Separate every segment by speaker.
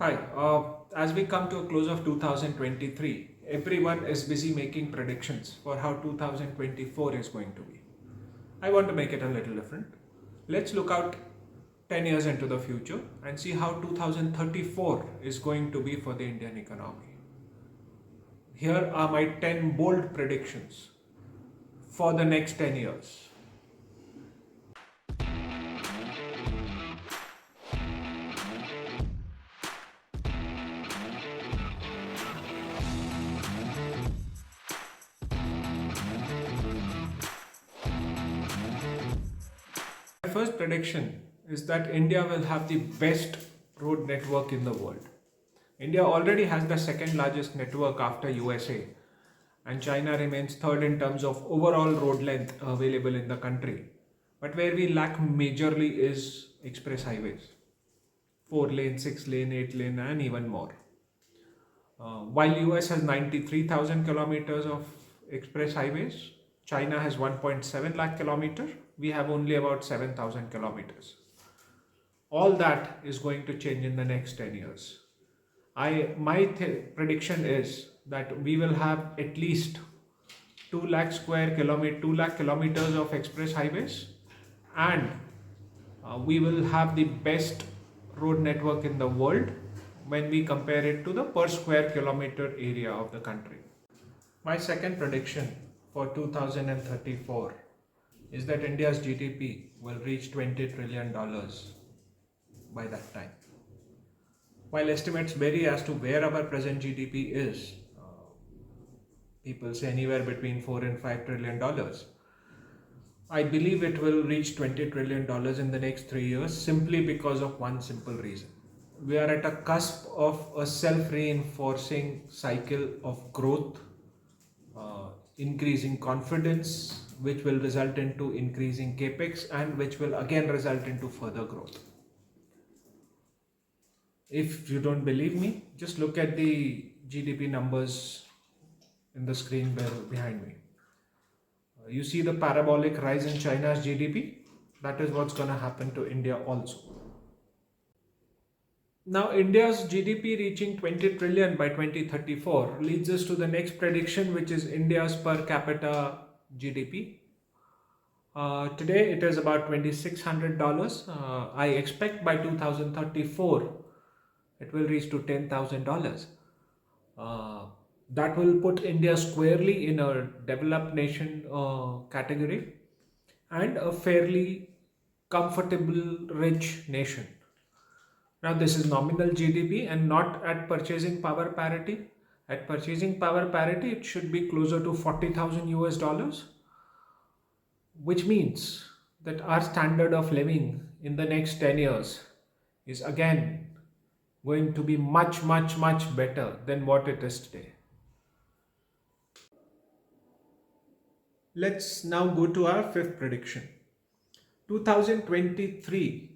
Speaker 1: Hi, as we come to a close of 2023, everyone is busy making predictions for how 2024 is going to be. I want to make it a little different. Let's look out 10 years into the future and see how 2034 is going to be for the Indian economy. Here are my 10 bold predictions for the next 10 years. My first prediction is that India will have the best road network in the world. India already has the second largest network after USA, and China remains third in terms of overall road length available in the country. But where we lack majorly is express highways, 4 lane, 6 lane, 8 lane, and even more. While US has 93,000 kilometers of express highways, China has 1.7 lakh kilometer. We have only about 7,000 kilometers. All that is going to change in the next 10 years. My prediction is that we will have at least 2 lakh kilometers of express highways, and we will have the best road network in the world when we compare it to the per square kilometer area of the country. My second prediction for 2034 is that India's GDP will reach $20 trillion by that time. While estimates vary as to where our present GDP is, people say anywhere between 4 and 5 trillion dollars. I believe it will reach $20 trillion in the next 3 years simply because of one simple reason. We are at a cusp of a self-reinforcing cycle of growth, increasing confidence, which will result into increasing capex and which will again result into further growth. If you don't believe me, just look at the GDP numbers in the screen behind me. You see the parabolic rise in China's GDP? That is what's going to happen to India also. Now, India's GDP reaching 20 trillion by 2034 leads us to the next prediction, which is India's per capita GDP. Today it is about $2,600. I expect by 2034 it will reach to $10,000. That will put India squarely in a developed nation category and a fairly comfortable, rich nation. Now, this is nominal GDP and not at purchasing power parity. At purchasing power parity, it should be closer to 40,000 US dollars, which means that our standard of living in the next 10 years is again going to be much, much, much better than what it is today. Let's now go to our fifth prediction. 2023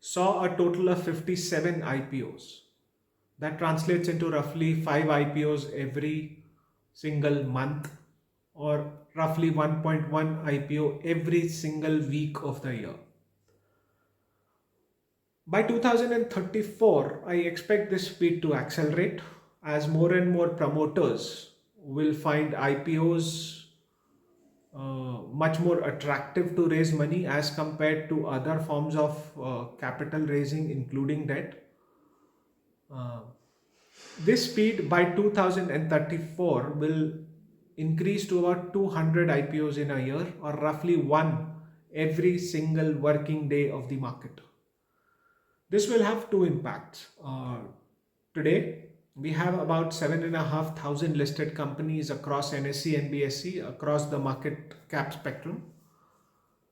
Speaker 1: saw a total of 57 IPOs. That translates into roughly 5 IPOs every single month, or roughly 1.1 IPO every single week of the year. By 2034, I expect this speed to accelerate as more and more promoters will find IPOs much more attractive to raise money as compared to other forms of capital raising, including debt. This speed by 2034 will increase to about 200 IPOs in a year, or roughly one every single working day of the market. This will have two impacts. Today, we have about 7,500 listed companies across NSE and BSE across the market cap spectrum.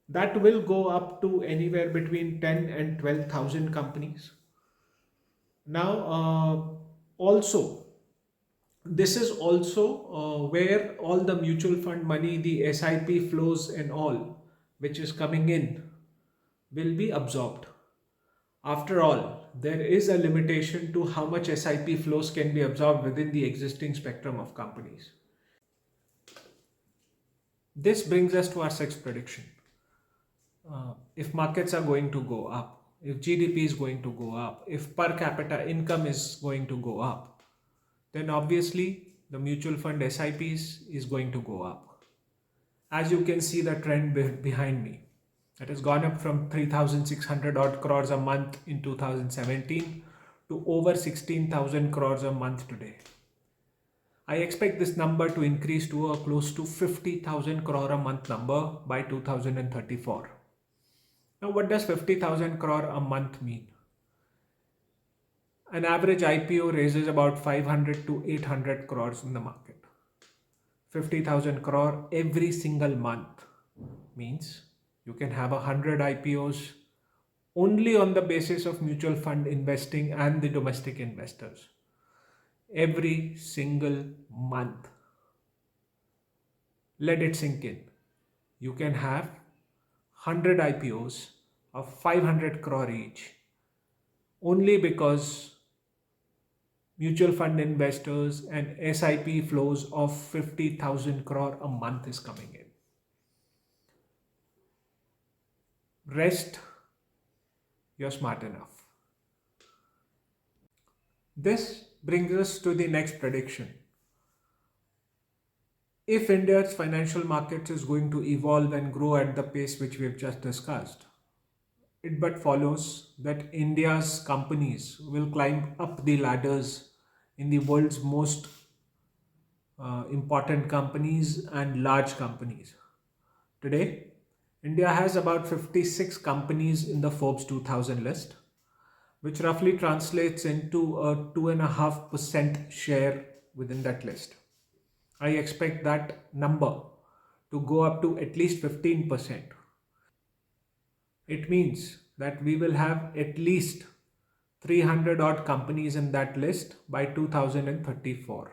Speaker 1: That will go up to anywhere between 10 and 12,000 companies. Now, also, this is also where all the mutual fund money, the SIP flows and all, which is coming in, will be absorbed. After all, there is a limitation to how much SIP flows can be absorbed within the existing spectrum of companies. This brings us to our sixth prediction. If markets are going to go up, if GDP is going to go up, if per capita income is going to go up, then obviously the mutual fund SIPs is going to go up. As you can see the trend behind me, it has gone up from 3,600 odd crores a month in 2017 to over 16,000 crores a month today. I expect this number to increase to a close to 50,000 crore a month number by 2034. Now, what does 50,000 crore a month mean? An average IPO raises about 500 to 800 crores in the market. 50,000 crore every single month means you can have 100 IPOs only on the basis of mutual fund investing and the domestic investors every single month. Let it sink in. You can have 100 IPOs of 500 crore each only because mutual fund investors and SIP flows of 50,000 crore a month is coming in. Rest, you're smart enough. This brings us to the next prediction. If India's financial markets is going to evolve and grow at the pace which we have just discussed, it but follows that India's companies will climb up the ladders in the world's most important companies and large companies. Today, India has about 56 companies in the Forbes 2000 list, which roughly translates into a 2.5% share within that list. I expect that number to go up to at least 15%. It means that we will have at least 300 odd companies in that list by 2034.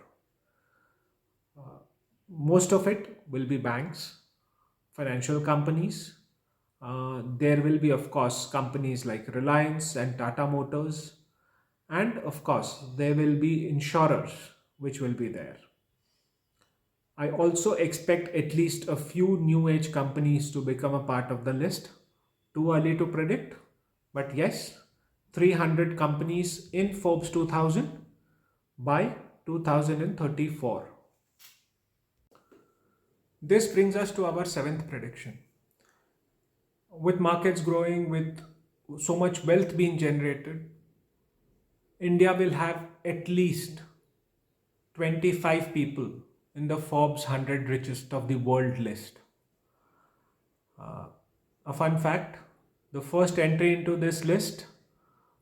Speaker 1: Most of it will be banks, financial companies. There will be, of course, companies like Reliance and Tata Motors. And of course, there will be insurers which will be there. I also expect at least a few new age companies to become a part of the list. Too early to predict, but yes, 300 companies in Forbes 2000 by 2034. This brings us to our seventh prediction. With markets growing, with so much wealth being generated, India will have at least 25 people in the Forbes 100 richest of the world list. A fun fact, the first entry into this list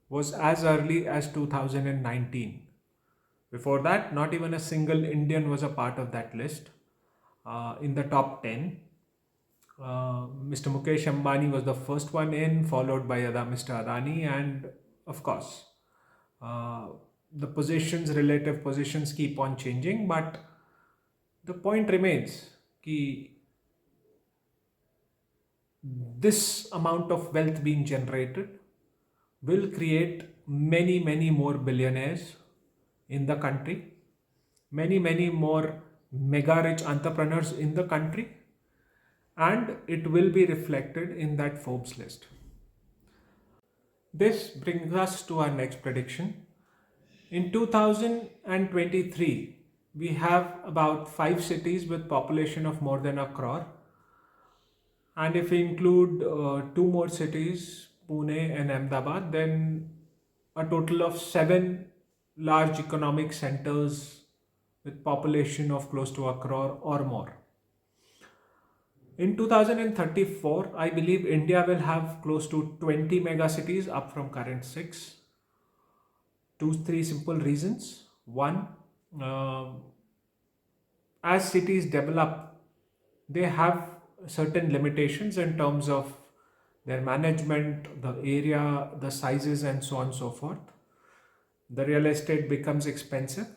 Speaker 1: was as early as 2019. Before that, not even a single Indian was a part of that list. In the top 10, Mr. Mukesh Ambani was the first one in, followed by Mr. Adani, and of course, the relative positions keep on changing, but the point remains that this amount of wealth being generated will create many, many more billionaires in the country, many, many more mega rich entrepreneurs in the country, and it will be reflected in that Forbes list. This brings us to our next prediction. In 2023, we have about 5 cities with population of more than a crore. And if we include 2 more cities, Pune and Ahmedabad, then a total of 7 large economic centers with population of close to a crore or more. In 2034, I believe India will have close to 20 mega cities, up from current 6. 2-3 simple reasons. One, as cities develop, they have certain limitations in terms of their management, the area, the sizes, and so on and so forth. The real estate becomes expensive.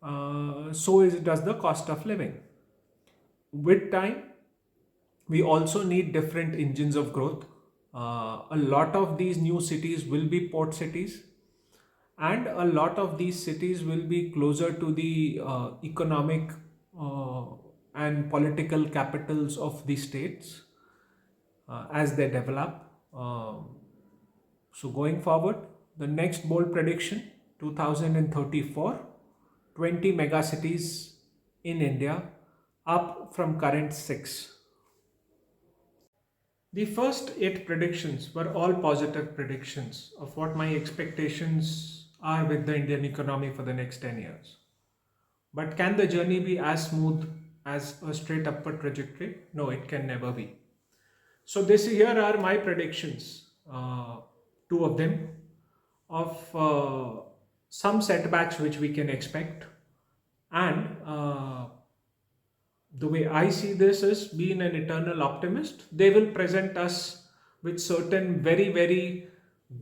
Speaker 1: So does the cost of living. With time, we also need different engines of growth. A lot of these new cities will be port cities, and a lot of these cities will be closer to the economic and political capitals of the states as they develop. So going forward, the next bold prediction, 2034, 20 megacities in India, up from current 6. The first 8 predictions were all positive predictions of what my expectations are with the Indian economy for the next 10 years. But can the journey be as smooth as a straight upward trajectory? No, it can never be. So this here are my predictions, two of them, of some setbacks which we can expect, and the way I see this is being an eternal optimist. They will present us with certain very, very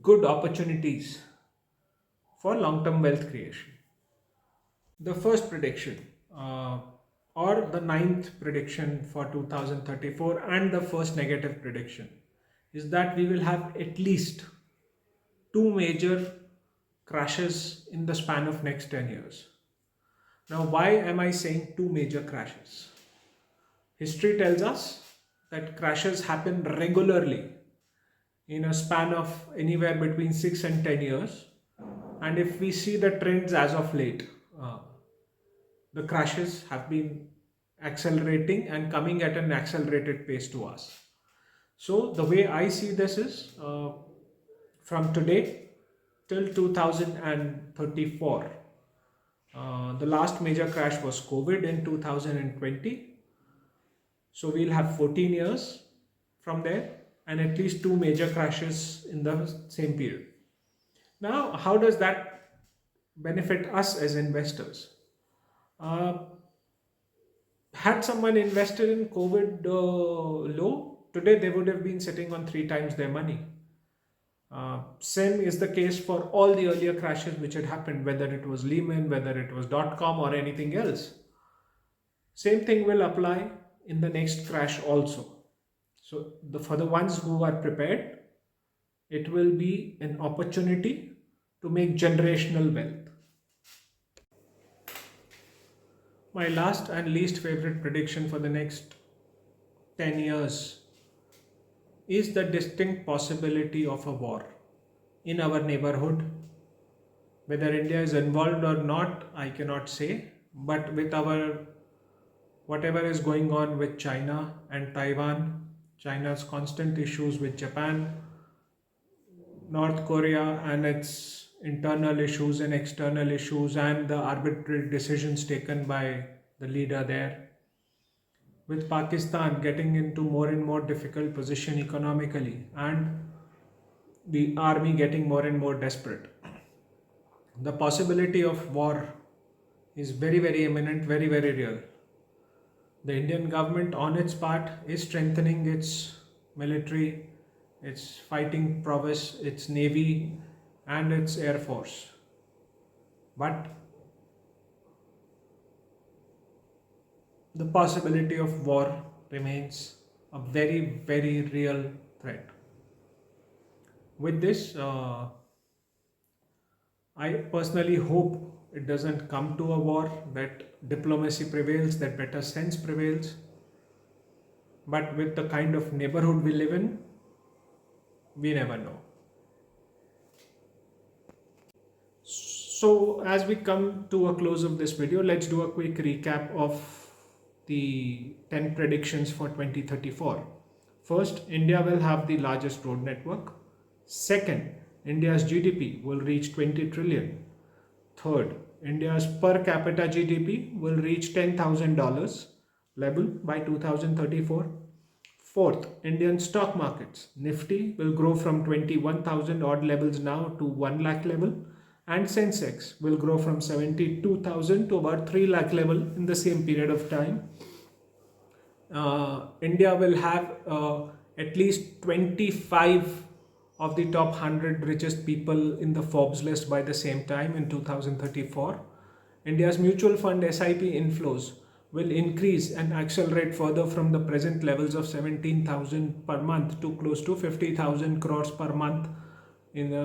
Speaker 1: good opportunities for long term wealth creation. The first prediction, or the ninth prediction for 2034, and the first negative prediction, is that we will have at least two major crashes in the span of next 10 years. Now, why am I saying two major crashes? History tells us that crashes happen regularly in a span of anywhere between 6 and 10 years. And if we see the trends as of late, the crashes have been accelerating and coming at an accelerated pace to us. So, the way I see this is from today till 2034. The last major crash was COVID in 2020. So we'll have 14 years from there and at least two major crashes in the same period. Now, how does that benefit us as investors? Uh, had someone invested in COVID low, today they would have been sitting on 3 times their money. Same is the case for all the earlier crashes which had happened, whether it was Lehman, whether it was .com or anything else. Same thing will apply in the next crash also. So for the ones who are prepared, it will be an opportunity to make generational wealth. My last and least favorite prediction for the next 10 years is the distinct possibility of a war in our neighborhood. Whether India is involved or not, I cannot say, but with our whatever is going on with China and Taiwan, China's constant issues with Japan, North Korea and its internal issues and external issues, and the arbitrary decisions taken by the leader there, with Pakistan getting into more and more difficult position economically and the army getting more and more desperate. The possibility of war is very, very imminent, very, very real. The Indian government on its part is strengthening its military, its fighting prowess, its navy and its air force. But the possibility of war remains a very, very real threat. With this, I personally hope it doesn't come to a war, that diplomacy prevails, that better sense prevails. But with the kind of neighborhood we live in, we never know. So, as we come to a close of this video, let's do a quick recap of the 10 predictions for 2034. First, India will have the largest road network. Second, India's GDP will reach 20 trillion. Third, India's per capita GDP will reach $10,000 level by 2034. Fourth, Indian stock markets, Nifty will grow from 21,000 odd levels now to 1 lakh level, and Sensex will grow from 72,000 to about 3 lakh level in the same period of time. India will have at least 25 of the top 100 richest people in the Forbes list by the same time in 2034. India's mutual fund SIP inflows will increase and accelerate further from the present levels of 17,000 per month to close to 50,000 crores per month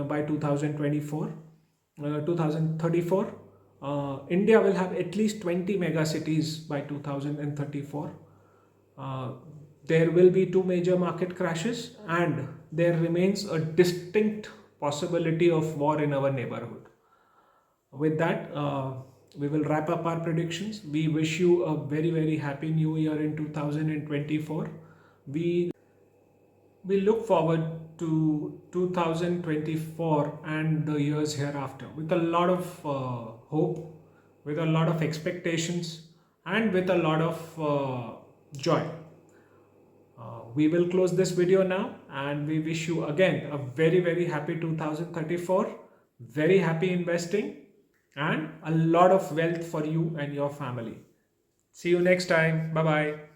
Speaker 1: by 2034. 2034. India will have at least 20 megacities by 2034. There will be two major market crashes, and there remains a distinct possibility of war in our neighborhood. With that, we will wrap up our predictions. We wish you a very, very happy new year in 2024. We we look forward to 2024 and the years hereafter with a lot of hope, with a lot of expectations, and with a lot of joy. We will close this video now, and we wish you again a very, very happy 2034, very happy investing, and a lot of wealth for you and your family. See you next time. Bye bye.